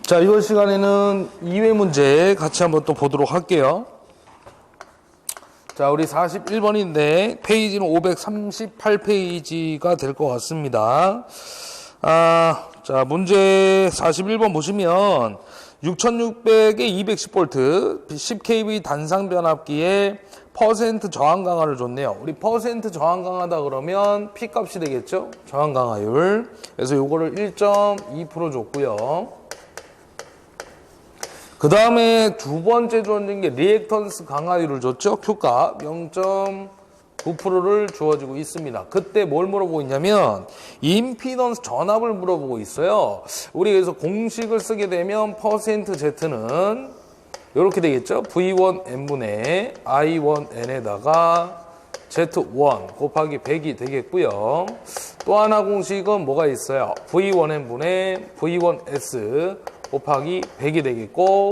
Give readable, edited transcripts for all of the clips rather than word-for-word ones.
자, 이번 시간에는 2회 문제 같이 한번 또 보도록 할게요. 자, 우리 41번인데 페이지는 538페이지가 될 것 같습니다. 자, 문제 41번 보시면 6600에 210V 10kV 단상 변압기에 퍼센트 저항 강화를 줬네요. 우리 퍼센트 저항 강하다 그러면 P 값이 되겠죠? 저항 강화율. 그래서 요거를 1.2% 줬고요. 그 다음에 두 번째 주어진 게 리액턴스 강화율을 줬죠. Q값 0.9%를 주어지고 있습니다. 그때 뭘 물어보고 있냐면 임피던스 전압을 물어보고 있어요. 우리 그래서 공식을 쓰게 되면 퍼센트 Z는 이렇게 되겠죠. V1N분의 I1N에다가 Z1 곱하기 100이 되겠고요. 또 하나 공식은 뭐가 있어요? V1N분의 V1S 곱하기 100이 되겠고,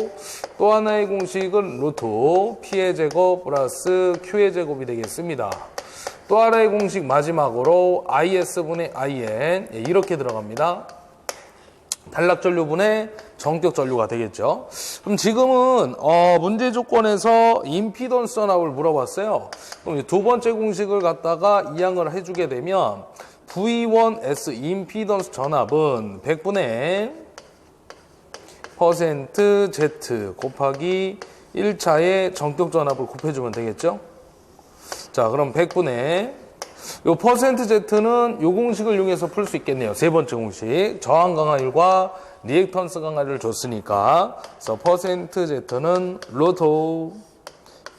또 하나의 공식은 루트 P의 제곱 플러스 Q의 제곱이 되겠습니다. 또 하나의 공식 마지막으로 IS분의 IN 이렇게 들어갑니다. 단락전류분의 정격전류가 되겠죠. 그럼 지금은 문제 조건에서 임피던스 전압을 물어봤어요. 그럼 두 번째 공식을 갖다가 이항을 해주게 되면 V1S 임피던스 전압은 100분의 퍼센트 Z 곱하기 1차의 정격 전압을 곱해주면 되겠죠. 자, 그럼 100분의 요 퍼센트 Z는 요 공식을 이용해서 풀 수 있겠네요. 세 번째 공식. 저항 강화율과 리액턴스 강화율을 줬으니까. 그래서 퍼센트 Z는 루트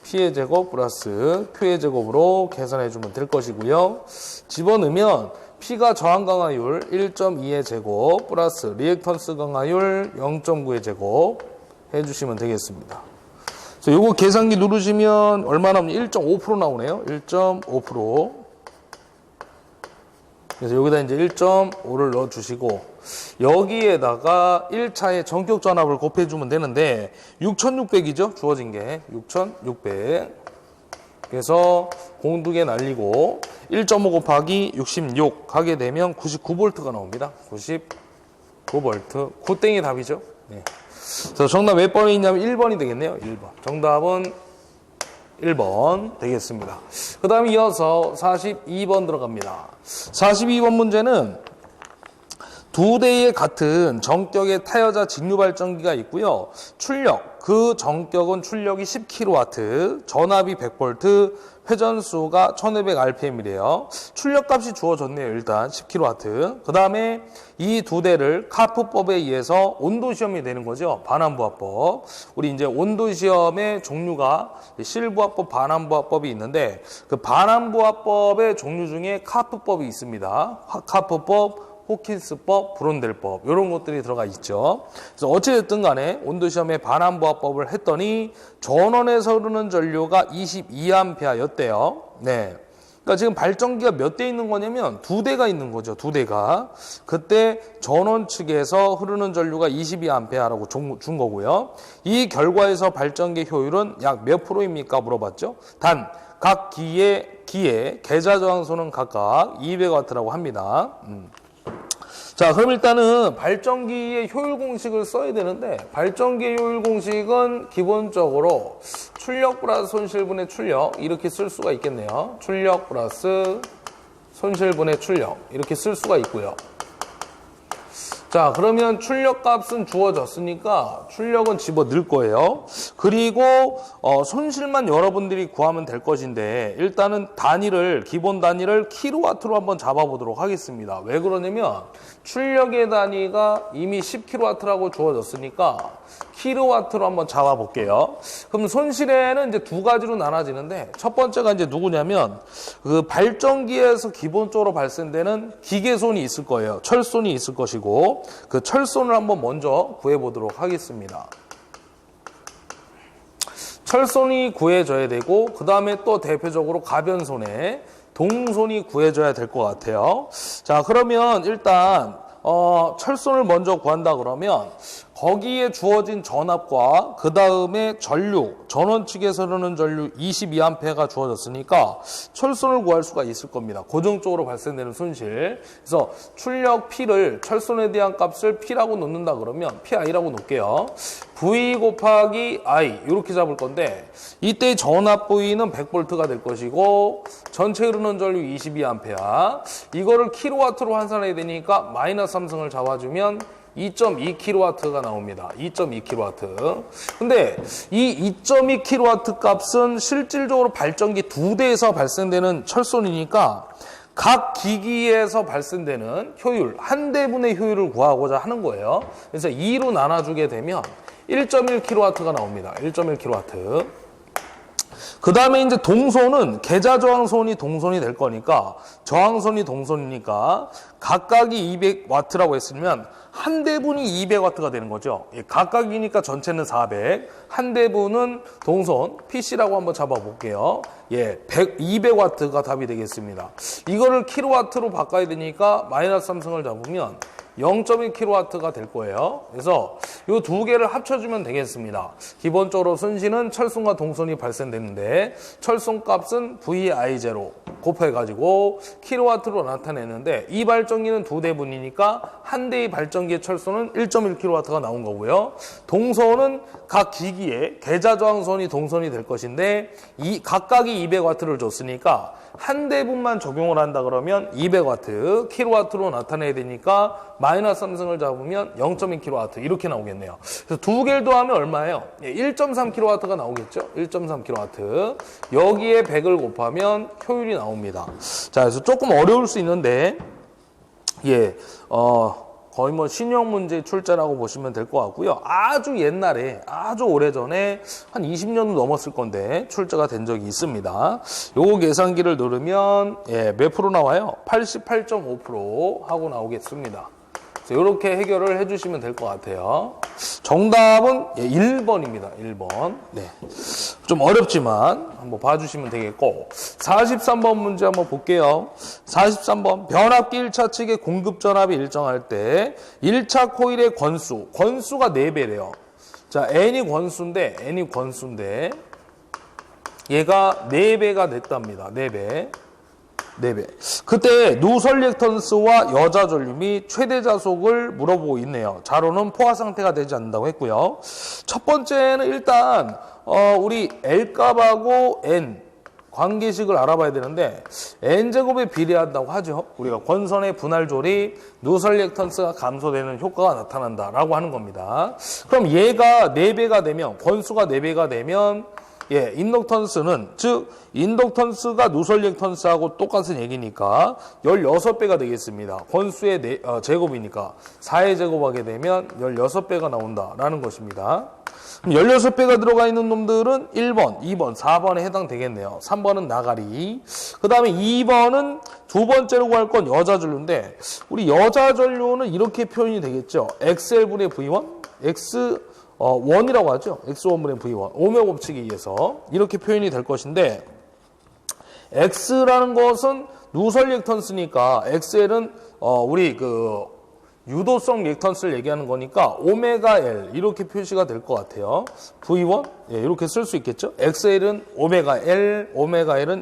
P의 제곱 플러스 Q의 제곱으로 계산해주면 될 것이고요. 집어넣으면 P가 저항 강화율 1.2의 제곱 플러스 리액턴스 강화율 0.9의 제곱 해주시면 되겠습니다. 그래서 요거 계산기 누르시면 얼마 나오냐? 1.5% 나오네요. 1.5%. 그래서 여기다 이제 1.5를 넣어주시고 여기에다가 1차의 전격 전압을 곱해주면 되는데 6600이죠? 주어진 게 6600. 그래서 공 두 개 날리고 1.5 곱하기 66 하게 되면 99V가 나옵니다. 99V. 9땡이 답이죠. 네. 그래서 정답 몇 번이 있냐면 1번이 되겠네요. 1번. 정답은 1번 되겠습니다. 그 다음에 이어서 42번 들어갑니다. 42번 문제는 두 대의 같은 정격의 타여자 직류 발전기가 있고요. 출력, 그 정격은 출력이 10kW, 전압이 100V, 회전수가 1500rpm이래요. 출력값이 주어졌네요. 일단 10kW. 그 다음에 이 두 대를 카프법에 의해서 온도시험이 되는 거죠. 반환부하법. 우리 이제 온도시험의 종류가 실부하법, 반환부하법이 있는데 그 반환부하법의 종류 중에 카프법이 있습니다. 카프법, 호킨스법, 브론델법 이런 것들이 들어가 있죠. 그래서 어찌됐든 간에 온도시험의 반환부하법을 했더니 전원에서 흐르는 전류가 22A였대요. 네. 그러니까 지금 발전기가 몇 대 있는 거냐면 두 대가 있는 거죠. 두 대가. 그때 전원 측에서 흐르는 전류가 22A라고 준 거고요. 이 결과에서 발전기 효율은 약 몇 프로입니까? 물어봤죠. 단 각 기의 계좌 저항소는 각각 200W라고 합니다. 자, 그럼 일단은 발전기의 효율 공식을 써야 되는데 발전기의 효율 공식은 기본적으로 출력 플러스 손실분의 출력 이렇게 쓸 수가 있겠네요. 출력 플러스 손실분의 출력 이렇게 쓸 수가 있고요. 자, 그러면 출력 값은 주어졌으니까 출력은 집어 넣을 거예요. 그리고 손실만 여러분들이 구하면 될 것인데 일단은 기본 단위를 킬로와트로 한번 잡아보도록 하겠습니다. 왜 그러냐면 출력의 단위가 이미 10kW라고 주어졌으니까 킬로와트로 한번 잡아볼게요. 그럼 손실에는 이제 두 가지로 나눠지는데 첫 번째가 이제 누구냐면 그 발전기에서 기본적으로 발생되는 기계손이 있을 거예요. 철손이 있을 것이고 그 철손을 한번 먼저 구해보도록 하겠습니다. 철손이 구해져야 되고 그 다음에 또 대표적으로 가변손에 동손이 구해져야 될 것 같아요. 자, 그러면 일단 철손을 먼저 구한다 그러면 거기에 주어진 전압과 그 다음에 전류, 전원 측에서 흐르는 전류 22A가 주어졌으니까 철선을 구할 수가 있을 겁니다. 고정적으로 발생되는 손실. 그래서 출력 P를 철선에 대한 값을 P라고 놓는다 그러면 PI라고 놓을게요. V 곱하기 I 이렇게 잡을 건데 이때 전압 V는 100V가 될 것이고 전체 흐르는 전류 22A 이거를 킬로와트로 환산해야 되니까 마이너스 3승을 잡아주면 2.2kW가 나옵니다. 2.2kW. 근데 이 2.2kW 값은 실질적으로 발전기 2대에서 발생되는 철선이니까 각 기기에서 발생되는 효율, 한 대분의 효율을 구하고자 하는 거예요. 그래서 2로 나눠주게 되면 1.1kW가 나옵니다. 1.1kW. 그 다음에 이제 동선은 계좌 저항선이 동선이 될 거니까 저항선이 동선이니까 각각이 200W라고 했으면 한 대분이 200W가 되는 거죠. 각각이니까 전체는 400. 한 대분은 동선 PC라고 한번 잡아볼게요. 200W가 답이 되겠습니다. 이거를 킬로와트로 바꿔야 되니까 마이너스 3승을 잡으면 0.1kW가 될 거예요. 그래서 이 두 개를 합쳐주면 되겠습니다. 기본적으로 순시는 철선과 동선이 발생되는데 철선 값은 VI0 곱해가지고 킬로와트로 나타내는데 이 발전기는 두 대분이니까 한 대의 발전기의 철선은 1.1kW가 나온 거고요. 동선은 각 기기에 계좌 저항선이 동선이 될 것인데 각각이 200W를 줬으니까 한 대분만 적용을 한다 그러면 200W, 킬로와트로 나타내야 되니까 마이너스 3승을 잡으면 0.2kW 이렇게 나오겠네요. 그래서 두 개를 더하면 얼마예요? 1.3kW가 나오겠죠? 1.3kW. 여기에 100을 곱하면 효율이 나옵니다. 자, 그래서 조금 어려울 수 있는데 거의 뭐 신형 문제 출제라고 보시면 될 것 같고요. 아주 옛날에, 아주 오래전에 한 20년도 넘었을 건데 출제가 된 적이 있습니다. 요거 계산기를 누르면 몇 프로 나와요? 88.5% 하고 나오겠습니다. 이렇게 해결을 해주시면 될 것 같아요. 정답은 1번입니다. 1번. 좀 어렵지만 한번 봐주시면 되겠고 43번 문제 한번 볼게요. 43번 변압기 1차 측의 공급 전압이 일정할 때 1차 코일의 권수가 4배래요. 자, N이 권수인데 얘가 4배가 됐답니다. 4배. 그때 누설 리액턴스와 여자 전류 및 최대 자속을 물어보고 있네요. 자료는 포화 상태가 되지 않는다고 했고요. 첫 번째는 일단 우리 L값하고 N 관계식을 알아봐야 되는데 N제곱에 비례한다고 하죠. 우리가 권선의 분할조리 누설 리액턴스가 감소되는 효과가 나타난다라고 하는 겁니다. 그럼 얘가 4배가 되면 권수가 4배가 되면 인덕턴스는 즉 인덕턴스가 누설 리액턴스하고 똑같은 얘기니까 16배가 되겠습니다. 권수의 제곱이니까 4의 제곱하게 되면 16배가 나온다라는 것입니다. 그럼 16배가 들어가 있는 놈들은 1번, 2번, 4번에 해당되겠네요. 3번은 나가리. 그 다음에 2번은 두 번째로 구할 건 여자 전류인데 우리 여자 전류는 이렇게 표현이 되겠죠. XL분의 V1, X1이라고 하죠. X1분의 V1. 오메 법칙에 의해서 이렇게 표현이 될 것인데 X라는 것은 누설 리액턴스니까 XL은 우리 유도성 리액턴스를 얘기하는 거니까 오메가 L 이렇게 표시가 될 것 같아요. V1 이렇게 쓸 수 있겠죠. XL은 오메가 L은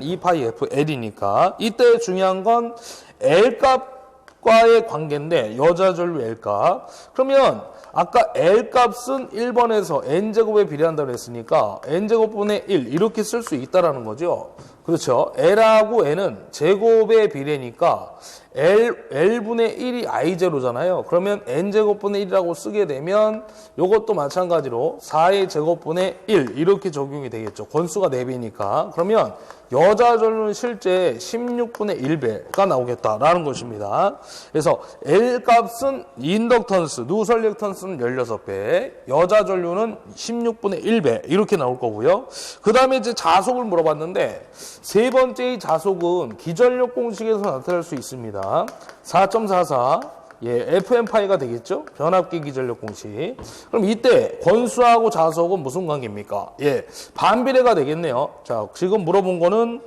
2파이 FL이니까 이때 중요한 건 L값과의 관계인데 여자 전류 L값. 그러면 아까 L값은 1번에서 N제곱에 비례한다고 했으니까 N제곱분의 1 이렇게 쓸 수 있다라는 거죠. 그렇죠. L하고 N은 제곱의 비례니까 L분의 1이 I0잖아요. 그러면 N제곱분의 1이라고 쓰게 되면 이것도 마찬가지로 4의 제곱분의 1 이렇게 적용이 되겠죠. 권수가 4배니까. 그러면 여자 전류는 실제 16분의 1배가 나오겠다라는 것입니다. 그래서 L값은 인덕턴스, 누설 리액턴스는 16배, 여자 전류는 16분의 1배 이렇게 나올 거고요. 그 다음에 이제 자속을 물어봤는데 세 번째의 자속은 기전력 공식에서 나타날 수 있습니다. 4.44 예, FM파이가 되겠죠? 변압기 기전력 공식. 그럼 이때 권수하고 자속은 무슨 관계입니까? 예, 반비례가 되겠네요. 자, 지금 물어본 거는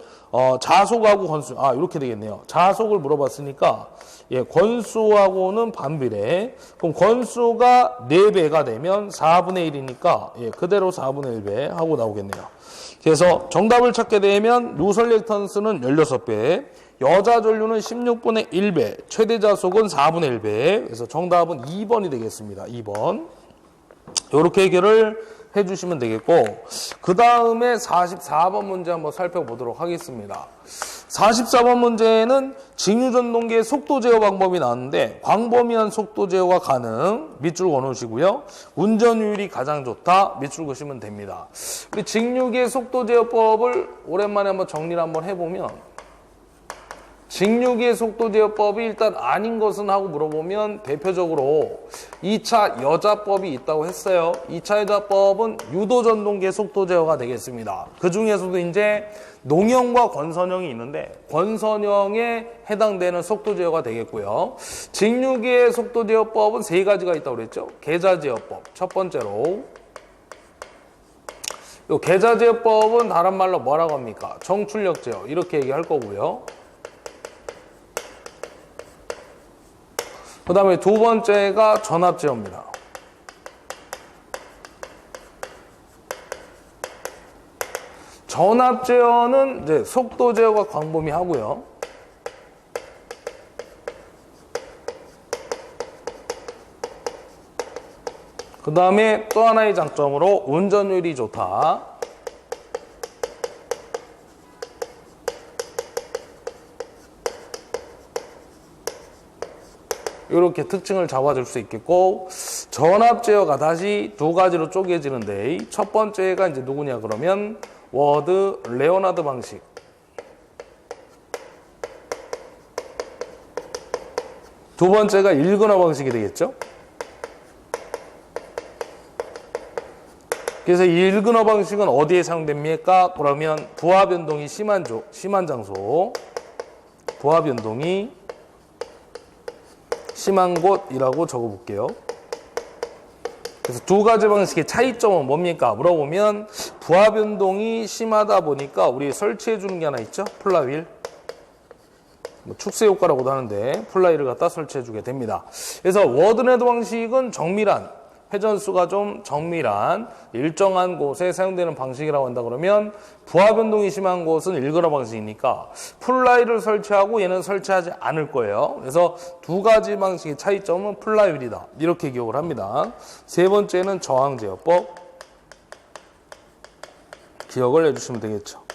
자속하고 권수, 이렇게 되겠네요. 자속을 물어봤으니까, 예, 권수하고는 반비례. 그럼 권수가 4배가 되면 4분의 1이니까, 예, 그대로 4분의 1배 하고 나오겠네요. 그래서 정답을 찾게 되면 루설렉턴스는 16배, 여자 전류는 16분의 1배, 최대 자속은 4분의 1배. 그래서 정답은 2번이 되겠습니다. 2번. 이렇게 해결을 해주시면 되겠고, 그 다음에 44번 문제 한번 살펴보도록 하겠습니다. 44번 문제는 직류전동기의 속도 제어 방법이 나왔는데, 광범위한 속도 제어가 가능, 밑줄 그어놓으시고요. 운전율이 가장 좋다, 밑줄 그으시면 됩니다. 우리 직류기의 속도 제어법을 오랜만에 한번 정리를 한번 해보면, 직류기의 속도 제어법이 일단 아닌 것은 하고 물어보면 대표적으로 2차 여자법이 있다고 했어요. 2차 여자법은 유도전동기의 속도 제어가 되겠습니다. 그 중에서도 이제 농형과 권선형이 있는데 권선형에 해당되는 속도 제어가 되겠고요. 직류기의 속도 제어법은 3가지가 있다고 그랬죠. 계좌 제어법 첫 번째로, 이 계좌 제어법은 다른 말로 뭐라고 합니까? 정출력 제어 이렇게 얘기할 거고요. 그 다음에 두 번째가 전압 제어입니다. 전압 제어는 이제 속도 제어가 광범위하고요. 그 다음에 또 하나의 장점으로 운전율이 좋다. 이렇게 특징을 잡아줄 수 있겠고, 전압 제어가 다시 2가지로 쪼개지는데, 첫 번째가 이제 누구냐 그러면 워드 레오나드 방식. 두 번째가 일근화 방식이 되겠죠. 그래서 이 일근화 방식은 어디에 사용됩니까? 그러면 부하 변동이 심한 장소, 부하 변동이 심한 곳이라고 적어볼게요. 그래서 2가지 방식의 차이점은 뭡니까? 물어보면 부하 변동이 심하다 보니까 우리 설치해 주는 게 하나 있죠? 플라윌. 축세 효과라고도 하는데 플라윌을 갖다 설치해 주게 됩니다. 그래서 워드네드 방식은 정밀한, 회전수가 좀 정밀한 일정한 곳에 사용되는 방식이라고 한다 그러면 부하 변동이 심한 곳은 일근화 방식이니까 플라이를 설치하고 얘는 설치하지 않을 거예요. 그래서 2가지 방식의 차이점은 플라이윌이다. 이렇게 기억을 합니다. 세 번째는 저항 제어법. 기억을 해주시면 되겠죠.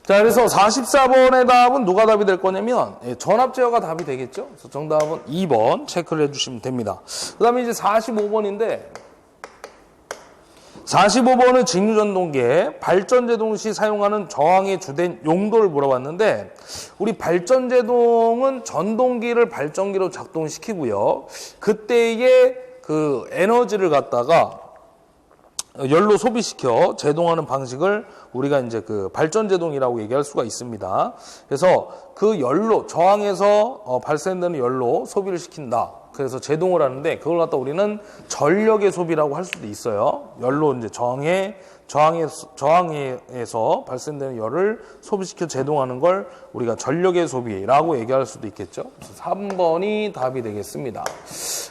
자, 그래서 44번의 답은 누가 답이 될 거냐면 전압 제어가 답이 되겠죠. 그래서 정답은 2번 체크를 해주시면 됩니다. 그 다음에 이제 45번인데 45번은 직류전동기에 발전제동 시 사용하는 저항의 주된 용도를 물어봤는데, 우리 발전제동은 전동기를 발전기로 작동시키고요. 그때의 그 에너지를 갖다가 열로 소비시켜 제동하는 방식을 우리가 이제 그 발전제동이라고 얘기할 수가 있습니다. 그래서 그 열로, 저항에서 발생되는 열로 소비를 시킨다. 그래서 제동을 하는데 그걸 갖다 우리는 전력의 소비라고 할 수도 있어요. 열로 이제 저항에서 발생되는 열을 소비시켜 제동하는 걸 우리가 전력의 소비라고 얘기할 수도 있겠죠. 그래서 3번이 답이 되겠습니다.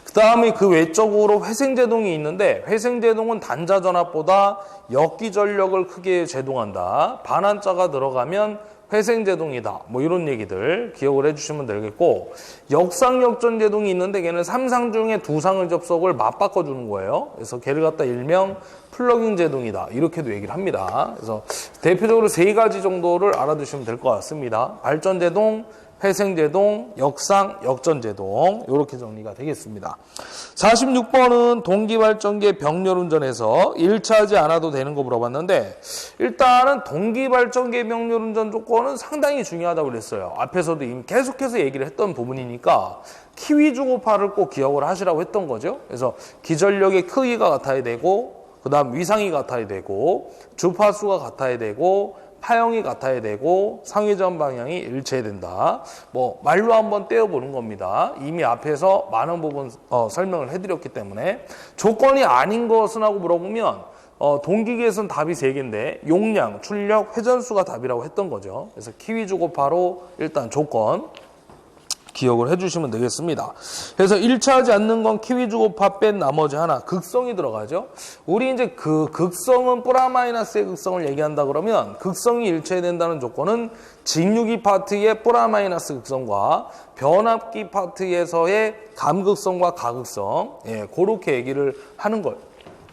그 다음에 그 외적으로 회생제동이 있는데, 회생제동은 단자전압보다 역기전력을 크게 제동한다. 반환자가 들어가면 회생제동이다. 뭐 이런 얘기들 기억을 해주시면 되겠고, 역상역전제동이 있는데 걔는 3상 중에 2상의 접속을 맞바꿔주는 거예요. 그래서 걔를 갖다 일명 플러깅 제동이다. 이렇게도 얘기를 합니다. 그래서 대표적으로 3가지 정도를 알아두시면 될 것 같습니다. 발전제동, 회생제동, 역상, 역전제동, 이렇게 정리가 되겠습니다. 46번은 동기발전기의 병렬운전에서 1차하지 않아도 되는 거 물어봤는데, 일단은 동기발전기의 병렬운전 조건은 상당히 중요하다고 그랬어요. 앞에서도 이미 계속해서 얘기를 했던 부분이니까 키위 주고파를 꼭 기억을 하시라고 했던 거죠. 그래서 기전력의 크기가 같아야 되고, 그 다음 위상이 같아야 되고, 주파수가 같아야 되고, 파형이 같아야 되고 상회전 방향이 일치해야 된다. 뭐 말로 한번 떼어보는 겁니다. 이미 앞에서 많은 부분 설명을 해드렸기 때문에 조건이 아닌 것은 하고 물어보면 동기계에서는 답이 3개인데 용량, 출력, 회전수가 답이라고 했던 거죠. 그래서 키위 주고 바로 일단 조건 기억을 해주시면 되겠습니다. 그래서 일치하지 않는 건 키위 주고 파 뺀 나머지 하나 극성이 들어가죠. 우리 이제 그 극성은 플라 마이너스의 극성을 얘기한다 그러면 극성이 일치해야 된다는 조건은 직류기 파트의 플라 마이너스 극성과 변압기 파트에서의 감극성과 가극성, 그렇게 얘기를 하는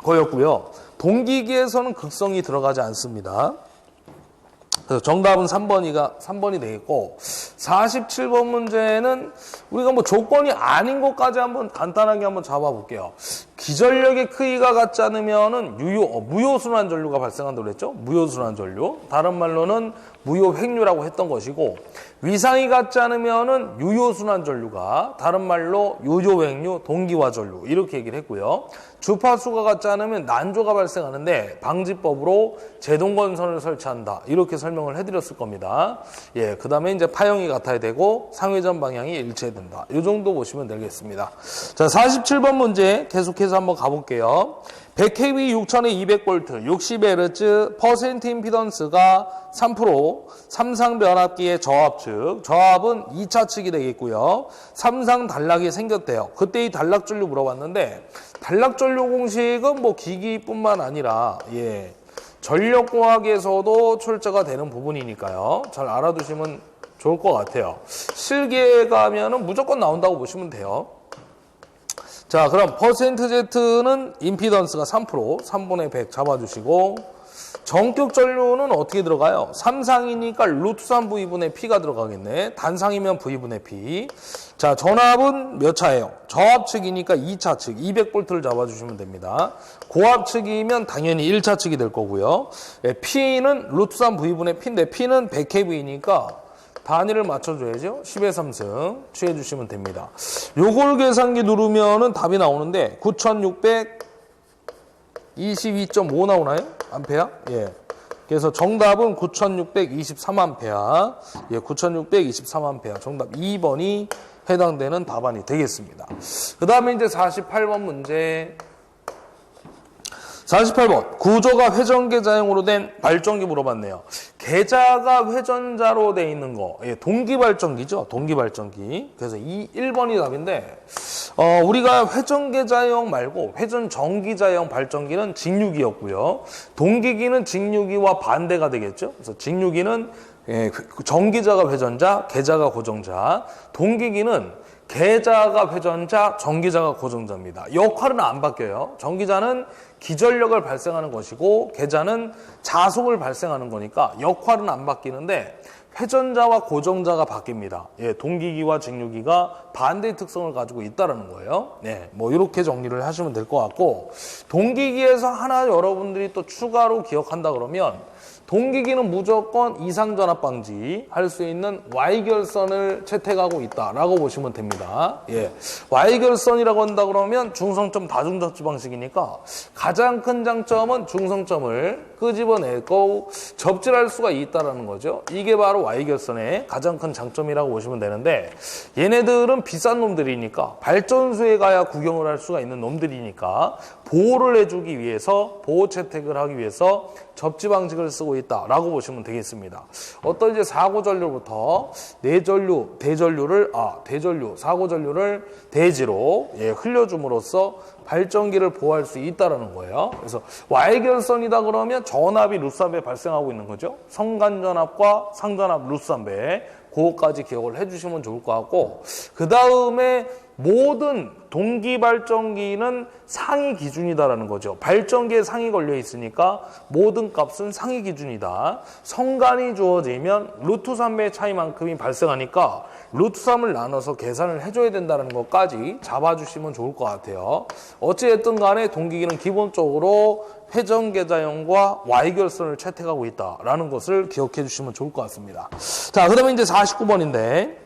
거였고요. 동기기에서는 극성이 들어가지 않습니다. 그래서 정답은 3번이 되겠고 47번 문제는 우리가 뭐 조건이 아닌 것까지 한번 간단하게 한번 잡아볼게요. 기전력의 크기가 같지 않으면은 무효순환 전류가 발생한다고 그랬죠? 무효순환 전류. 다른 말로는 무효획류라고 했던 것이고 위상이 같지 않으면은 유효순환 전류가 다른 말로 유효획류, 동기화 전류 이렇게 얘기를 했고요. 주파수가 같지 않으면 난조가 발생하는데 방지법으로 제동건선을 설치한다. 이렇게 설명을 해드렸을 겁니다. 그 다음에 이제 파형이 같아야 되고 상회전 방향이 일치해야 된다. 이 정도 보시면 되겠습니다. 자, 47번 문제 계속해서 한번 가볼게요. 100kV 6200V 60Hz 퍼센트 임피던스가 3% 삼상 변압기의 저압 측, 저압은 2차 측이 되겠고요. 삼상 단락이 생겼대요. 그때 이 단락 전류 물어봤는데 단락 전류 공식은 뭐 기기뿐만 아니라 전력공학에서도 출제가 되는 부분이니까요. 잘 알아두시면 좋을 것 같아요. 실기에 가면은 무조건 나온다고 보시면 돼요. 자, 그럼 퍼센트 Z는 임피던스가 3%, 3분의 100 잡아주시고 전격 전류는 어떻게 들어가요? 삼상이니까 루트 3 V분의 P가 들어가겠네. 단상이면 V분의 P. 자, 전압은 몇 차예요? 저압 측이니까 2차 측, 200V를 잡아주시면 됩니다. 고압 측이면 당연히 1차 측이 될 거고요. P는 루트 3 V분의 P인데 P는 100kV니까 단위를 맞춰줘야죠. 10의 3승 취해주시면 됩니다. 요걸 계산기 누르면은 답이 나오는데 9622.5 나오나요? 암페어? 그래서 정답은 9623암페어. 9623암페어. 정답 2번이 해당되는 답안이 되겠습니다. 그 다음에 이제 48번 문제. 48번 구조가 회전계자형으로 된 발전기 물어봤네요. 계자가 회전자로 돼 있는 거 동기발전기죠. 동기발전기. 그래서 1번이 답인데 우리가 회전계자형 말고 회전전기자형 발전기는 직류기였고요. 동기기는 직류기와 반대가 되겠죠. 그래서 직류기는 전기자가 회전자, 계자가 고정자. 동기기는 계자가 회전자, 전기자가 고정자입니다. 역할은 안 바뀌어요. 전기자는 기전력을 발생하는 것이고 계자는 자속을 발생하는 거니까 역할은 안 바뀌는데 회전자와 고정자가 바뀝니다. 동기기와 직류기가 반대의 특성을 가지고 있다는 거예요. 뭐 이렇게 정리를 하시면 될 것 같고 동기기에서 하나 여러분들이 또 추가로 기억한다 그러면 동기기는 무조건 이상전압 방지 할 수 있는 Y결선을 채택하고 있다라고 보시면 됩니다. Y결선이라고 한다 그러면 중성점 다중접지 방식이니까 가장 큰 장점은 중성점을 끄집어내고 접질할 수가 있다라는 거죠. 이게 바로 Y결선의 가장 큰 장점이라고 보시면 되는데 얘네들은 비싼 놈들이니까 발전소에 가야 구경을 할 수가 있는 놈들이니까 보호를 해주기 위해서 보호 채택을 하기 위해서 접지 방식을 쓰고 있다라고 보시면 되겠습니다. 어떤 이제 사고전류부터 대전류, 사고전류를 대지로 흘려줌으로써 발전기를 보호할 수 있다라는 거예요. 그래서 Y결선이다 그러면 전압이 루스3배 발생하고 있는 거죠. 성간전압과 상전압 루스3배 그거까지 기억을 해주시면 좋을 것 같고 그 다음에 모든 동기발전기는 상위 기준이다라는 거죠. 발전기에 상이 걸려 있으니까 모든 값은 상위 기준이다. 성간이 주어지면 루트 3배의 차이만큼이 발생하니까 루트 3을 나눠서 계산을 해줘야 된다는 것까지 잡아주시면 좋을 것 같아요. 어찌됐든 간에 동기기는 기본적으로 회전계자형과 Y결선을 채택하고 있다라는 것을 기억해 주시면 좋을 것 같습니다. 자, 그 다음에 이제 49번인데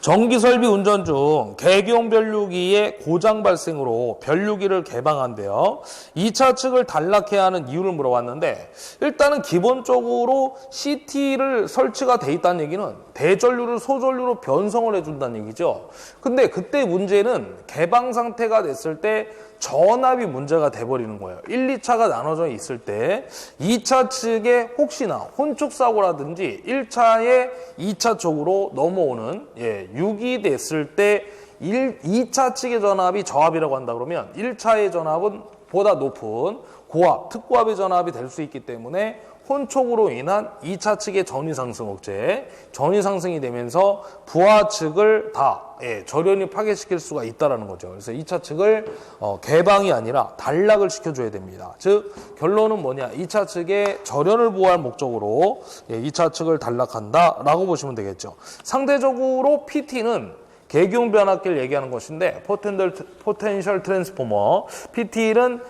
전기설비 운전 중 개경 변류기의 고장 발생으로 변류기를 개방한대요. 2차 측을 단락해야 하는 이유를 물어봤는데 일단은 기본적으로 CT를 설치가 돼 있다는 얘기는 대전류를 소전류로 변성을 해준다는 얘기죠. 근데 그때 문제는 개방 상태가 됐을 때 전압이 문제가 돼버리는 거예요. 1, 2차가 나눠져 있을 때 2차 측에 혹시나 혼축사고라든지 1차에 2차 쪽으로 넘어오는 유기 됐을 때 2차 측의 전압이 저압이라고 한다 그러면 1차의 전압은 보다 높은 고압, 특고압의 전압이 될 수 있기 때문에 혼촉으로 인한 2차 측의 전위상승 억제, 전위상승이 되면서 부하 측을 다 절연히 파괴시킬 수가 있다는 거죠. 그래서 2차 측을 개방이 아니라 단락을 시켜줘야 됩니다. 즉 결론은 뭐냐, 2차 측의 절연을 보호할 목적으로 2차 측을 단락한다라고 보시면 되겠죠. 상대적으로 PT는 계기용 변압기를 얘기하는 것인데 포텐셜 트랜스포머, PT는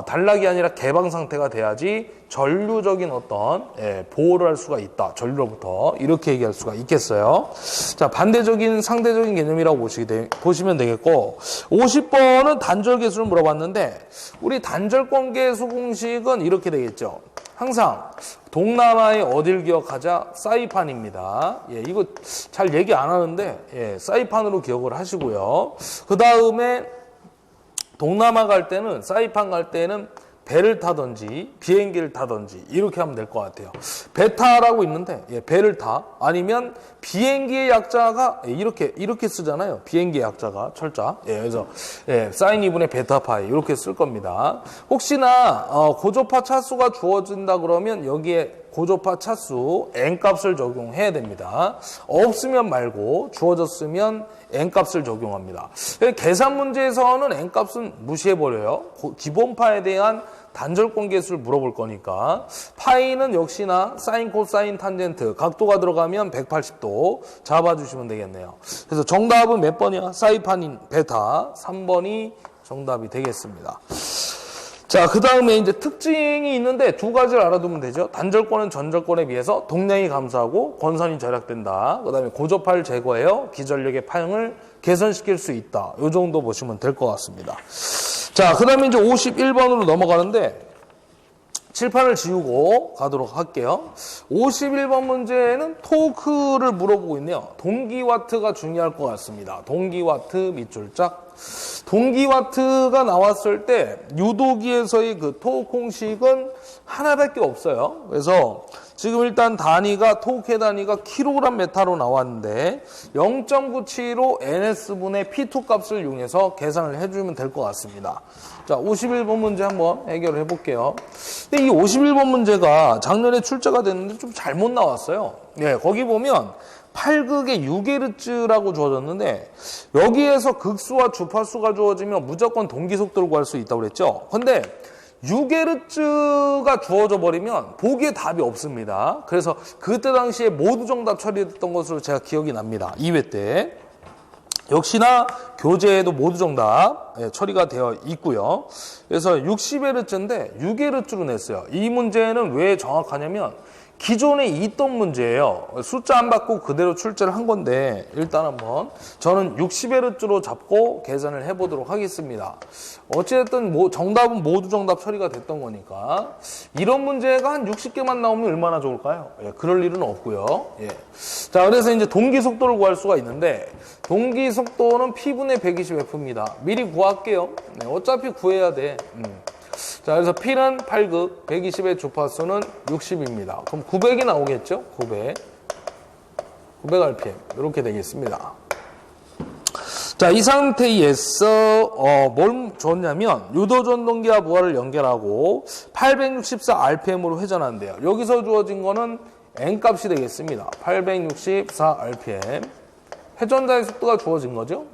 단락이 아니라 개방 상태가 돼야지 전류적인 어떤 보호를 할 수가 있다. 전류로부터 이렇게 얘기할 수가 있겠어요. 자, 반대적인 상대적인 개념이라고 보시면 되겠고 50번은 단절 계수를 물어봤는데 우리 단절권 계수 공식은 이렇게 되겠죠. 항상 동남아의 어딜 기억하자? 사이판입니다. 이거 잘 얘기 안 하는데 사이판으로 기억을 하시고요. 그 다음에 동남아 갈 때는, 사이판 갈 때는 배를 타든지 비행기를 타든지 이렇게 하면 될 것 같아요. 배 타라고 있는데 배를 타, 아니면 비행기의 약자가 이렇게 쓰잖아요. 비행기의 약자가 철자. 그래서 사인 2분의 베타 파이 이렇게 쓸 겁니다. 혹시나 고조파 차수가 주어진다 그러면 여기에 고조파 차수 N값을 적용해야 됩니다. 없으면 말고 주어졌으면 N값을 적용합니다. 계산 문제에서는 N값은 무시해버려요. 기본파에 대한 단절권 계수를 물어볼 거니까 파이는 역시나 사인, 코사인, 탄젠트 각도가 들어가면 180도 잡아주시면 되겠네요. 그래서 정답은 몇 번이야? 사이판인 베타 3번이 정답이 되겠습니다. 자, 그 다음에 이제 특징이 있는데 두 가지를 알아두면 되죠. 단절권은 전절권에 비해서 동량이 감소하고 권선이 절약된다. 그 다음에 고조파를 제거해요. 기전력의 파형을 개선시킬 수 있다. 이 정도 보시면 될 것 같습니다. 자, 그 다음에 이제 51번으로 넘어가는데 칠판을 지우고 가도록 할게요. 51번 문제는 토크를 물어보고 있네요. 동기와트가 중요할 것 같습니다. 동기와트 밑줄짝. 동기와트가 나왔을 때 유도기에서의 그 토크 공식은 하나밖에 없어요. 그래서 지금 일단 단위가, 토크의 단위가 킬로그램 메타로 나왔는데 0.97로 NS분의 P2 값을 이용해서 계산을 해주면 될 것 같습니다. 자, 51번 문제 한번 해결을 해볼게요. 근데 이 51번 문제가 작년에 출제가 됐는데 좀 잘못 나왔어요. 거기 보면 8극의 6Hz라고 주어졌는데 여기에서 극수와 주파수가 주어지면 무조건 동기속도를 구할 수 있다고 그랬죠. 근데 6Hz가 주어져 버리면 보기에 답이 없습니다. 그래서 그때 당시에 모두 정답 처리됐던 것으로 제가 기억이 납니다. 2회 때. 역시나 교재에도 모두 정답 처리가 되어 있고요. 그래서 60Hz인데 6Hz로 냈어요. 이 문제는 왜 정확하냐면 기존에 있던 문제예요. 숫자 안 받고 그대로 출제를 한 건데 일단 한번 저는 60Hz로 잡고 계산을 해보도록 하겠습니다. 어찌됐든 정답은 모두 정답 처리가 됐던 거니까 이런 문제가 한 60개만 나오면 얼마나 좋을까요? 그럴 일은 없고요. 자, 그래서 이제 동기 속도를 구할 수가 있는데 동기 속도는 P분의 120F입니다. 미리 구할게요. 어차피 구해야 돼. 자, 그래서 P는 8극, 120의 주파수는 60입니다. 그럼 900이 나오겠죠? 900 RPM. 이렇게 되겠습니다. 자, 이 상태에서, 뭘 줬냐면, 유도전동기와 부하를 연결하고 864 RPM으로 회전한대요. 여기서 주어진 거는 N값이 되겠습니다. 864 RPM. 회전자의 속도가 주어진 거죠?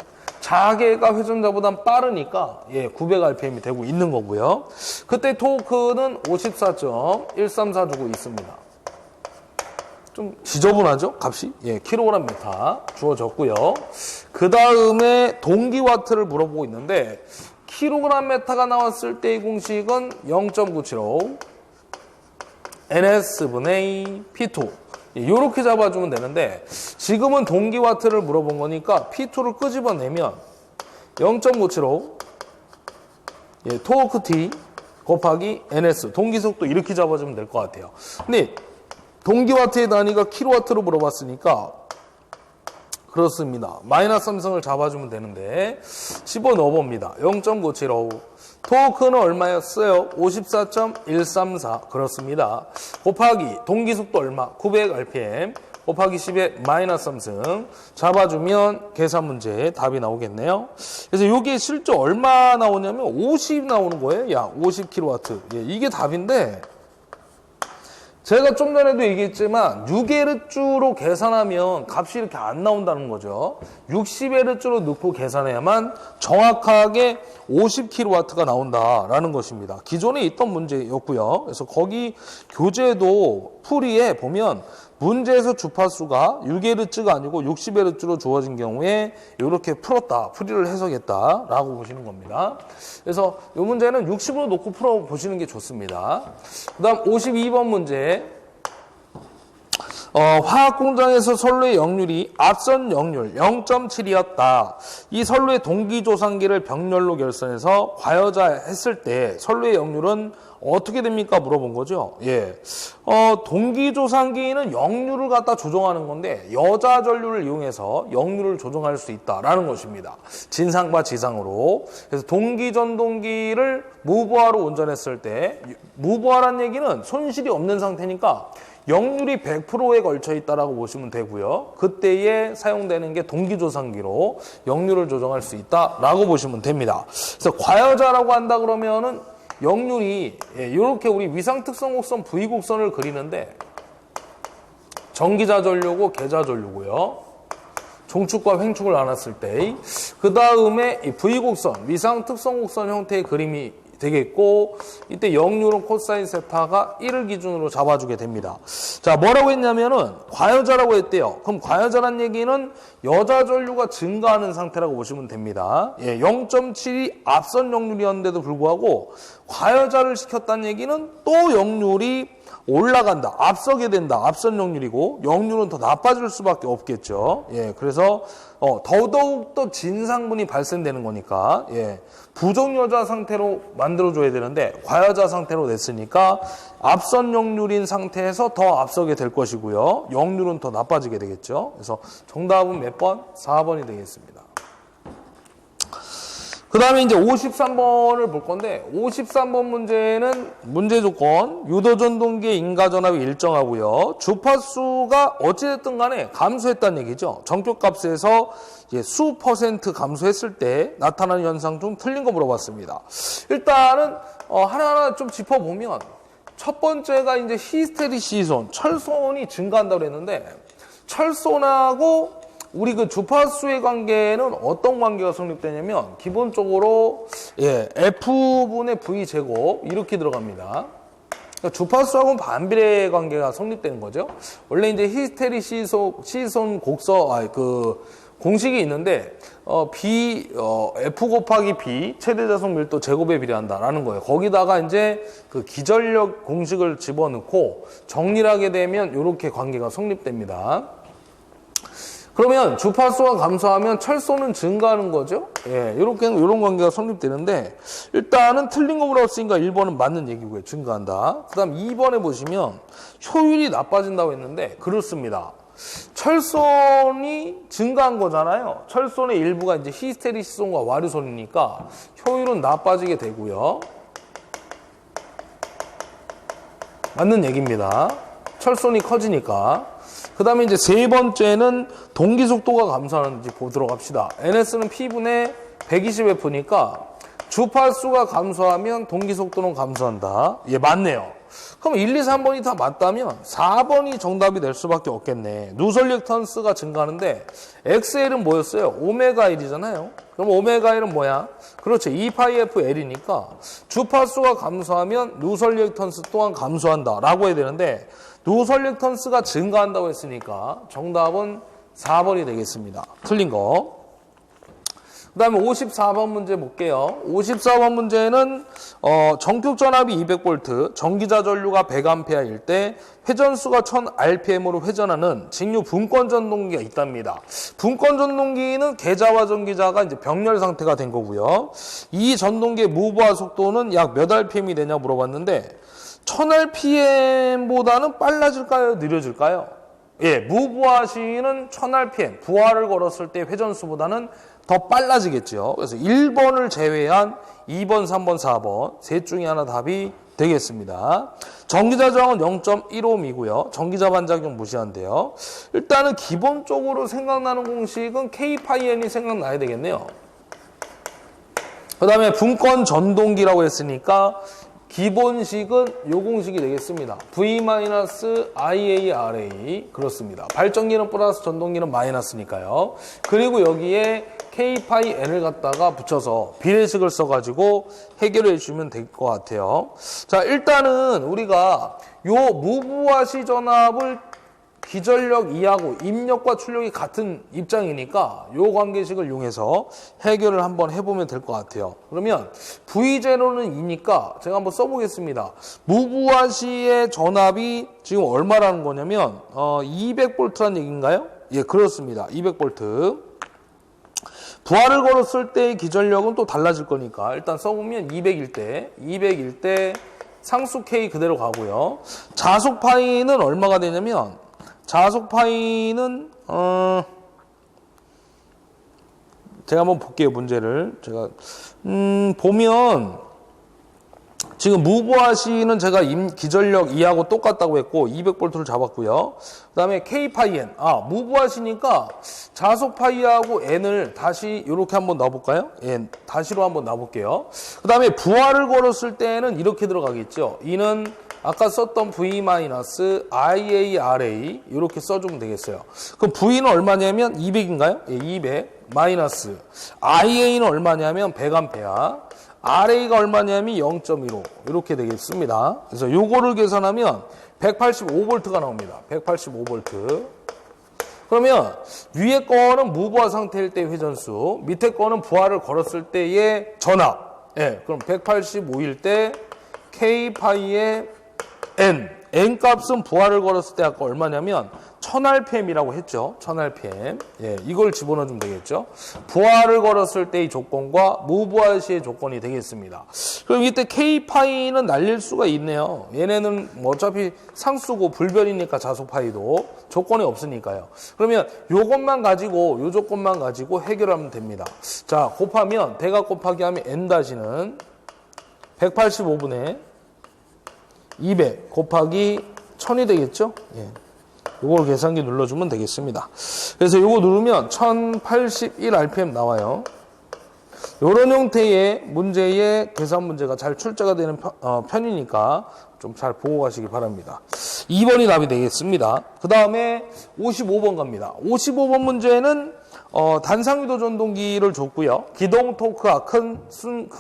자개가 회전자보다 빠르니까 900rpm이 되고 있는 거고요. 그때 토크는 54.134 주고 있습니다. 좀 지저분하죠? 값이? 킬로그램 메타 주어졌고요. 그 다음에 동기와트를 물어보고 있는데 킬로그램 메타가 나왔을 때의 공식은 0.975 NS분의 P2 이렇게 잡아주면 되는데 지금은 동기와트를 물어본 거니까 P2를 끄집어내면 0.975 예, 토크 T 곱하기 NS 동기속도 이렇게 잡아주면 될 것 같아요. 근데 동기와트의 단위가 킬로와트로 물어봤으니까 그렇습니다. 마이너스 삼성을 잡아주면 되는데 10원 넣어봅니다. 0.975 토크는 얼마였어요? 54.134 그렇습니다. 곱하기 동기속도 얼마? 900rpm 곱하기 10에 마이너스 3승 잡아주면 계산 문제 답이 나오겠네요. 그래서 이게 실제 얼마 나오냐면 50 나오는 거예요. 야 50kW. 예, 이게 답인데 제가 좀 전에도 얘기했지만 6Hz로 계산하면 값이 이렇게 안 나온다는 거죠. 60Hz로 넣고 계산해야만 정확하게 50kW가 나온다라는 것입니다. 기존에 있던 문제였고요. 그래서 거기 교재도 풀이에 보면 문제에서 주파수가 6Hz가 아니고 60Hz로 주어진 경우에 이렇게 풀었다, 풀이를 해석했다라고 보시는 겁니다. 그래서 이 문제는 60으로 놓고 풀어보시는 게 좋습니다. 그 다음 52번 문제. 화학 공장에서 선로의 역률이 앞선 역률 0.7이었다. 이 선로의 동기조상기를 병렬로 결선해서 과여자했을 때 선로의 역률은 어떻게 됩니까? 물어본 거죠. 예. 동기조상기는 역률을 갖다 조정하는 건데 여자 전류를 이용해서 역률을 조정할 수 있다라는 것입니다. 진상과 지상으로. 그래서 동기전동기를 무부하로 운전했을 때 무부하란 얘기는 손실이 없는 상태니까 역률이 100%에 걸쳐 있다라고 보시면 되고요. 그때에 사용되는 게 동기조상기로 역률을 조정할 수 있다라고 보시면 됩니다. 그래서 과여자라고 한다 그러면은 역률이 이렇게 우리 위상특성곡선 V곡선을 그리는데 전기자 전류고 계자 전류고요. 종축과 횡축을 나눴을 때 그 다음에 이 V곡선 위상특성곡선 형태의 그림이 되겠고 이때 역률은 코사인 세타가 1을 기준으로 잡아주게 됩니다. 자, 뭐라고 했냐면은 과여자라고 했대요. 그럼 과여자란 얘기는 여자 전류가 증가하는 상태라고 보시면 됩니다. 예, 0.7이 앞선 역률이었는데도 불구하고 과여자를 시켰다는 얘기는 또 역률이 올라간다, 앞서게 된다, 앞선 역률이고 역률은 더 나빠질 수밖에 없겠죠. 예, 그래서 더더욱 더 진상분이 발생되는 거니까 예, 부정여자 상태로 만들어줘야 되는데 과여자 상태로 냈으니까 앞선 역률인 상태에서 더 앞서게 될 것이고요. 역률은 더 나빠지게 되겠죠. 그래서 정답은 몇 번? 4번이 되겠습니다. 그 다음에 이제 53번을 볼 건데 53번 문제는 문제 조건 유도전동기의 인가전압이 일정하고요. 주파수가 어찌됐든 간에 감소했다는 얘기죠. 정격값에서 수 퍼센트 감소했을 때 나타나는 현상 중 틀린 거 물어봤습니다. 일단은 하나하나 좀 짚어보면 첫 번째가 이제 히스테리 시손, 철손이 증가한다고 그랬는데 철손하고 우리 그 주파수의 관계는 어떤 관계가 성립되냐면 기본적으로 F분의 V 제곱 이렇게 들어갑니다. 그러니까 주파수하고는 반비례 관계가 성립되는 거죠. 원래 이제 히스테리 시손 곡선 공식이 있는데 F 곱하기 B 최대자속 밀도 제곱에 비례한다라는 거예요. 거기다가 이제 그 기전력 공식을 집어넣고 정리를 하게 되면 이렇게 관계가 성립됩니다. 그러면 주파수가 감소하면 철소는 증가하는 거죠. 예, 이런 관계가 성립되는데 일단은 틀린 거 물어봤으니까 1번은 맞는 얘기고요. 증가한다. 그 다음 2번에 보시면 효율이 나빠진다고 했는데 그렇습니다. 철손이 증가한 거잖아요. 철손의 일부가 이제 히스테리시손과 와류손이니까 효율은 나빠지게 되고요. 맞는 얘기입니다. 철손이 커지니까. 그 다음에 이제 세 번째는 동기 속도가 감소하는지 보도록 합시다. NS는 P분의 120F니까 주파수가 감소하면 동기 속도는 감소한다. 예, 맞네요. 그럼 1, 2, 3번이 다 맞다면 4번이 정답이 될 수밖에 없겠네. 누설릭턴스가 증가하는데 XL은 뭐였어요? 오메가 L이잖아요. 그럼 오메가 L은 뭐야? 그렇죠. 2파이FL이니까 주파수가 감소하면 누설릭턴스 또한 감소한다 라고 해야 되는데 누설릭턴스가 증가한다고 했으니까 정답은 4번이 되겠습니다. 틀린 거. 그 다음에 54번 문제 볼게요. 54번 문제는 전격 전압이 200V, 전기자 전류가 100A일 때 회전수가 1000rpm으로 회전하는 직류 분권 전동기가 있답니다. 분권 전동기는 계자와 전기자가 이제 병렬 상태가 된 거고요. 이 전동기의 무브화 속도는 약 몇 rpm이 되냐 물어봤는데 1000rpm보다는 빨라질까요? 느려질까요? 예, 무브화 시는 1000rpm, 부하를 걸었을 때 회전수보다는 더 빨라지겠죠. 그래서 1번을 제외한 2번, 3번, 4번 셋 중에 하나 답이 되겠습니다. 전기자 저항은 0.15m이고요. 전기자 반작용 무시한대요. 일단은 기본적으로 생각나는 공식은 K-파이-N이 생각나야 되겠네요. 그 다음에 분권 전동기라고 했으니까 기본식은 요 공식이 되겠습니다. V-IARA 그렇습니다. 발전기는 플러스 전동기는 마이너스니까요. 그리고 여기에 K-파이-N을 갖다가 붙여서 비례식을 써가지고 해결해 주면 될 것 같아요. 자, 일단은 우리가 요 무브화시 전압을 기전력 2하고 입력과 출력이 같은 입장이니까 요 관계식을 이용해서 해결을 한번 해보면 될 것 같아요. 그러면 V0는 2니까 제가 한번 써보겠습니다. 무브화시의 전압이 지금 얼마라는 거냐면 200V라는 얘기인가요? 예, 그렇습니다. 200V. 부하를 걸었을 때의 기전력은 또 달라질 거니까 일단 써보면 200일 때 상수 K 그대로 가고요. 자속 파이는 얼마가 되냐면 자속 파이는 제가 한번 볼게요. 문제를 제가 보면 지금 무브화시는 제가 기전력 2하고 똑같다고 했고 200V를 잡았고요. 그 다음에 K-파이-N 무브화시니까 자속 파이하고 N을 다시 이렇게 한번 넣어볼까요? 예, 다시로 한번 넣어볼게요. 그 다음에 부하를 걸었을 때는 이렇게 들어가겠죠. 이는 아까 썼던 V-IARA 이렇게 써주면 되겠어요. 그럼 V는 얼마냐면 200인가요? 예, 200 마이너스 IA는 얼마냐면 100A RA가 얼마냐면 0.15 이렇게 되겠습니다. 그래서 요거를 계산하면 185V가 나옵니다. 185V. 그러면 위에 거는 무부하 상태일 때 회전수, 밑에 거는 부하를 걸었을 때의 전압. 예, 그럼 185일 때 K-파이의 N 값은 부하를 걸었을 때 아까 얼마냐면 1000rpm이라고 했죠. 1000rpm. 예, 이걸 집어넣으면 되겠죠. 부하를 걸었을 때의 조건과 무부하 시의 조건이 되겠습니다. 그럼 이때 K-파이는 날릴 수가 있네요. 얘네는 뭐 어차피 상수고 불변이니까 자소파이도 조건이 없으니까요. 그러면 요것만 가지고 요 조건만 가지고 해결하면 됩니다. 자, 곱하면 대각 곱하기 하면 N-는 185분의 200 곱하기 1000이 되겠죠? 예. 요걸 계산기 눌러주면 되겠습니다. 그래서 요거 누르면 1081rpm 나와요. 요런 형태의 문제의 계산 문제가 잘 출제가 되는 편이니까 좀 잘 보고 가시기 바랍니다. 2번이 답이 되겠습니다. 그 다음에 55번 갑니다. 55번 문제는 단상유도 전동기를 줬고요. 기동 토크가 큰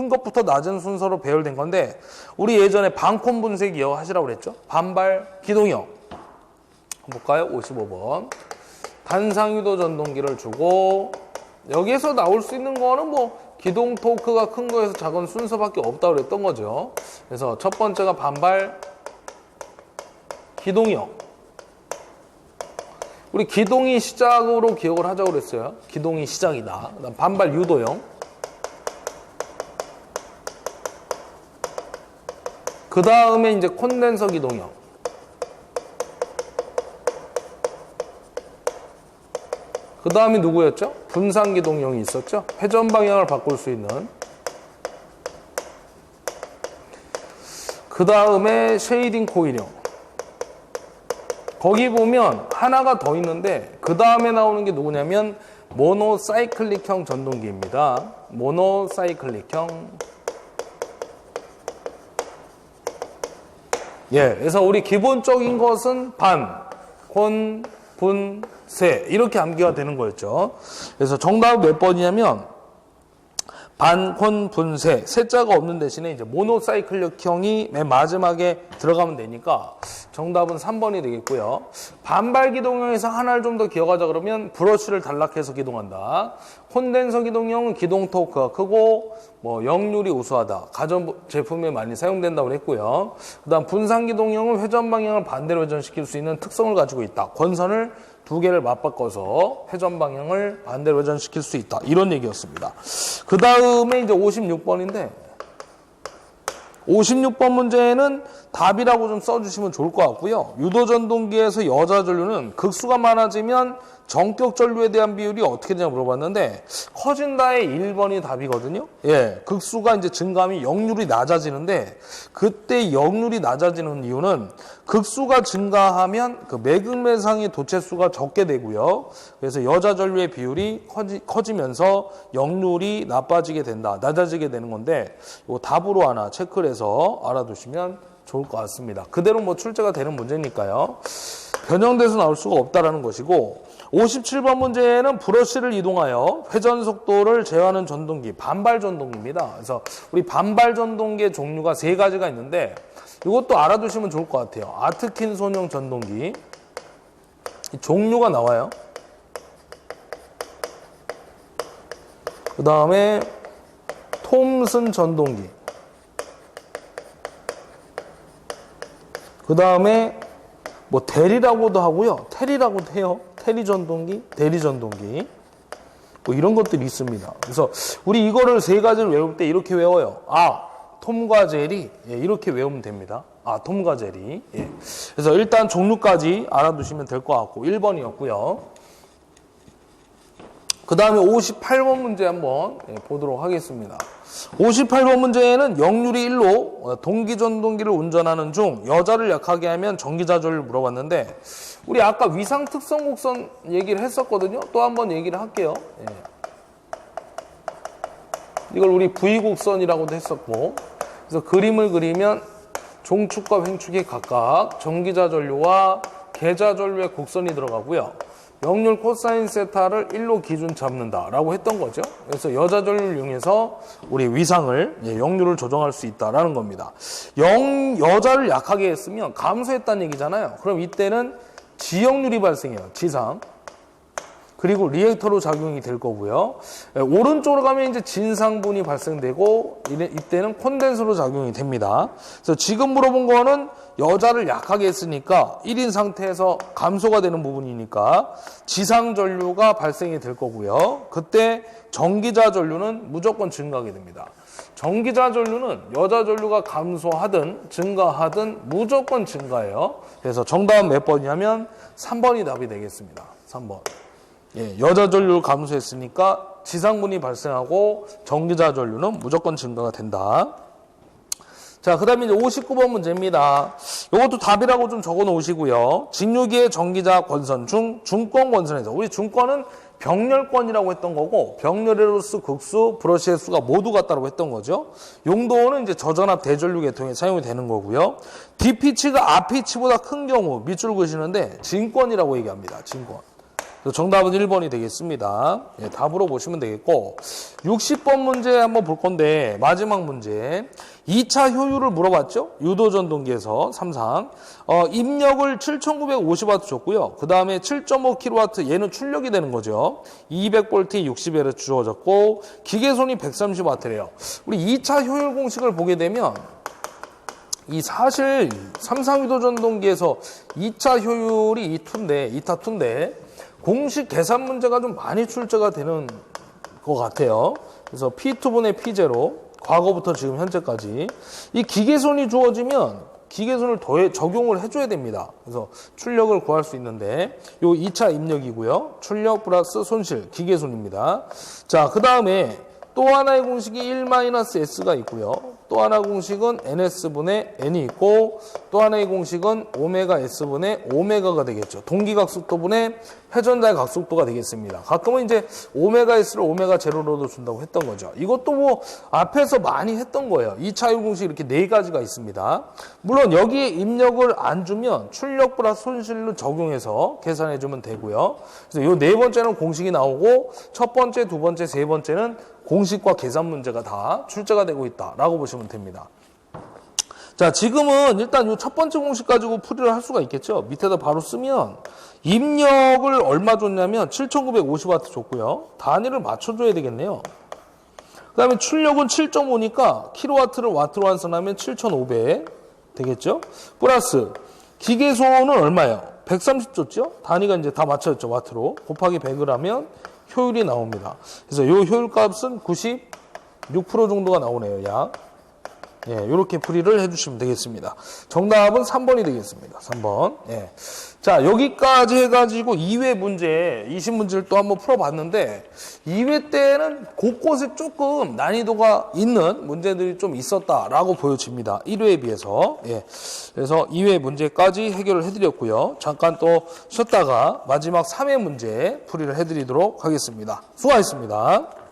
것부터 낮은 순서로 배열된 건데 우리 예전에 반콘 분쇄기요 하시라고 그랬죠. 반발 기동형. 볼까요? 55번. 단상유도 전동기를 주고 여기에서 나올 수 있는 거는 뭐 기동 토크가 큰 거에서 작은 순서밖에 없다고 그랬던 거죠. 그래서 첫 번째가 반발 기동형. 우리 기동이 시작으로 기억을 하자고 그랬어요. 기동이 시작이다. 그다음 반발 유도형. 그 다음에 이제 콘덴서 기동형. 그 다음이 누구였죠? 분산 기동형이 있었죠? 회전 방향을 바꿀 수 있는. 그 다음에 쉐이딩 코일형. 거기 보면 하나가 더 있는데 그 다음에 나오는 게 누구냐면 모노사이클릭형 전동기입니다. 모노사이클릭형. 예, 그래서 우리 기본적인 것은 반, 콘, 분, 세 이렇게 암기가 되는 거였죠. 그래서 정답은 몇 번이냐면 반, 콘, 분, 세자가 없는 대신에 이제 모노사이클력형이 맨 마지막에 들어가면 되니까 정답은 3번이 되겠고요. 반발 기동형에서 하나를 좀 더 기억하자 그러면 브러쉬를 단락해서 기동한다. 콘덴서 기동형은 기동 토크가 크고 뭐 역률이 우수하다. 가전 제품에 많이 사용된다고 했고요. 그다음 분산 기동형은 회전 방향을 반대로 회전시킬 수 있는 특성을 가지고 있다. 권선을 두 개를 맞바꿔서 회전 방향을 반대로 회전시킬 수 있다. 이런 얘기였습니다. 그 다음에 이제 56번인데 56번 문제는 답이라고 좀 써주시면 좋을 것 같고요. 유도전동기에서 여자 전류는 극수가 많아지면 전격 전류에 대한 비율이 어떻게 되냐 물어봤는데 커진다의 1번이 답이거든요. 예, 극수가 이제 증가하면 역률이 낮아지는데 그때 역률이 낮아지는 이유는 극수가 증가하면 그 매극매상의 도체수가 적게 되고요. 그래서 여자 전류의 비율이 커지면서 역률이 나빠지게 된다, 낮아지게 되는 건데 이 답으로 하나 체크를 해서 알아두시면 좋을 것 같습니다. 그대로 뭐 출제가 되는 문제니까요. 변형돼서 나올 수가 없다라는 것이고 57번 문제는 브러쉬를 이동하여 회전 속도를 제어하는 전동기, 반발 전동기입니다. 그래서 우리 반발 전동기의 종류가 3가지가 있는데 이것도 알아두시면 좋을 것 같아요. 아트킨손형 전동기 종류가 나와요. 그 다음에 톰슨 전동기, 그 다음에 뭐 대리라고도 하고요. 테리라고도 해요. 테리 전동기, 대리 전동기. 뭐 이런 것들이 있습니다. 그래서 우리 이거를 3가지를 외울 때 이렇게 외워요. 아, 톰과 제리. 예, 이렇게 외우면 됩니다. 아, 톰과 제리. 예. 그래서 일단 종류까지 알아두시면 될 것 같고 1번이었고요. 그 다음에 58번 문제 한번 보도록 하겠습니다. 58번 문제에는 역률이 1로 동기전동기를 운전하는 중 여자를 약하게 하면 전기자전을 물어봤는데 우리 아까 위상 특성 곡선 얘기를 했었거든요. 또 한번 얘기를 할게요. 예. 이걸 우리 V곡선이라고도 했었고 그래서 그림을 그리면 종축과 횡축이 각각 전기자전류와 계자전류의 곡선이 들어가고요. 역률 코사인 세타를 1로 기준 잡는다라고 했던 거죠. 그래서 여자 전류를 이용해서 우리 위상을 역률을 조정할 수 있다라는 겁니다. 여자를 약하게 했으면 감소했다는 얘기잖아요. 그럼 이때는 지역률이 발생해요. 지상. 그리고 리액터로 작용이 될 거고요. 오른쪽으로 가면 이제 진상분이 발생되고 이때는 콘덴서로 작용이 됩니다. 그래서 지금 물어본 거는 여자를 약하게 했으니까 1인 상태에서 감소가 되는 부분이니까 지상 전류가 발생이 될 거고요. 그때 전기자 전류는 무조건 증가하게 됩니다. 전기자 전류는 여자 전류가 감소하든 증가하든 무조건 증가해요. 그래서 정답은 몇 번이냐면 3번이 답이 되겠습니다. 3번. 예, 여자 전류를 감소했으니까 지상분이 발생하고 전기자 전류는 무조건 증가가 된다. 자, 그 다음에 이제 59번 문제입니다. 이것도 답이라고 좀 적어 놓으시고요. 직류기의 전기자 권선 중 중권 권선에서 우리 중권은 병렬권이라고 했던 거고 병렬의 수, 극수, 브러쉬의 수가 모두 같다고 했던 거죠. 용도는 이제 저전압 대전류 계통에 사용이 되는 거고요. D피치가 R피치보다 큰 경우 밑줄 그시는데 진권이라고 얘기합니다. 진권. 정답은 1번이 되겠습니다. 예, 답으로 보시면 되겠고 60번 문제 한번 볼 건데 마지막 문제 2차 효율을 물어봤죠. 유도전동기에서 3상 입력을 7950W 줬고요. 그 다음에 7.5kW 얘는 출력이 되는 거죠. 200V 60Hz 주어졌고 기계손이 130W래요. 우리 2차 효율 공식을 보게 되면 이 사실 3상 유도전동기에서 2차 효율이 2타 2인데 공식 계산 문제가 좀 많이 출제가 되는 것 같아요. 그래서 P2분의 P0 과거부터 지금 현재까지 이 기계손이 주어지면 기계손을 더 적용을 해줘야 됩니다. 그래서 출력을 구할 수 있는데 요 2차 입력이고요. 출력 플러스 손실 기계손입니다. 자, 그 다음에 또 하나의 공식이 1-S가 있고요. 또 하나 공식은 NS분의 N이 있고 또 하나의 공식은 오메가 S분의 오메가가 되겠죠. 동기각속도분의 회전자의 각속도가 되겠습니다. 가끔은 이제 오메가 S를 오메가 제로로도 준다고 했던 거죠. 이것도 뭐 앞에서 많이 했던 거예요. 2차 효율 공식 이렇게 4가지가 있습니다. 물론 여기에 입력을 안 주면 출력 플러스 손실로 적용해서 계산해 주면 되고요. 그래서 요 4번째는 공식이 나오고 첫 번째, 두 번째, 세 번째는 공식과 계산 문제가 다 출제가 되고 있다라고 보시면 됩니다. 자, 지금은 일단 이 첫 번째 공식 가지고 풀이를 할 수가 있겠죠. 밑에다 바로 쓰면 입력을 얼마 줬냐면 7950W 줬고요. 단위를 맞춰줘야 되겠네요. 그 다음에 출력은 7.5니까 킬로와트를 와트로 환산하면 7500 되겠죠. 플러스 기계소는 얼마예요? 130 줬죠. 단위가 이제 다 맞춰졌죠. 와트로. 곱하기 100을 하면 효율이 나옵니다. 그래서 이 효율값은 96% 정도가 나오네요. 약. 예, 이렇게 풀이를 해주시면 되겠습니다. 정답은 3번이 되겠습니다. 3번. 예. 자, 여기까지 해가지고 2회 문제, 20문제를 또 한번 풀어봤는데, 2회 때는 곳곳에 조금 난이도가 있는 문제들이 좀 있었다라고 보여집니다. 1회에 비해서. 예. 그래서 2회 문제까지 해결을 해드렸고요. 잠깐 또 쉬었다가 마지막 3회 문제 풀이를 해드리도록 하겠습니다. 수고하셨습니다.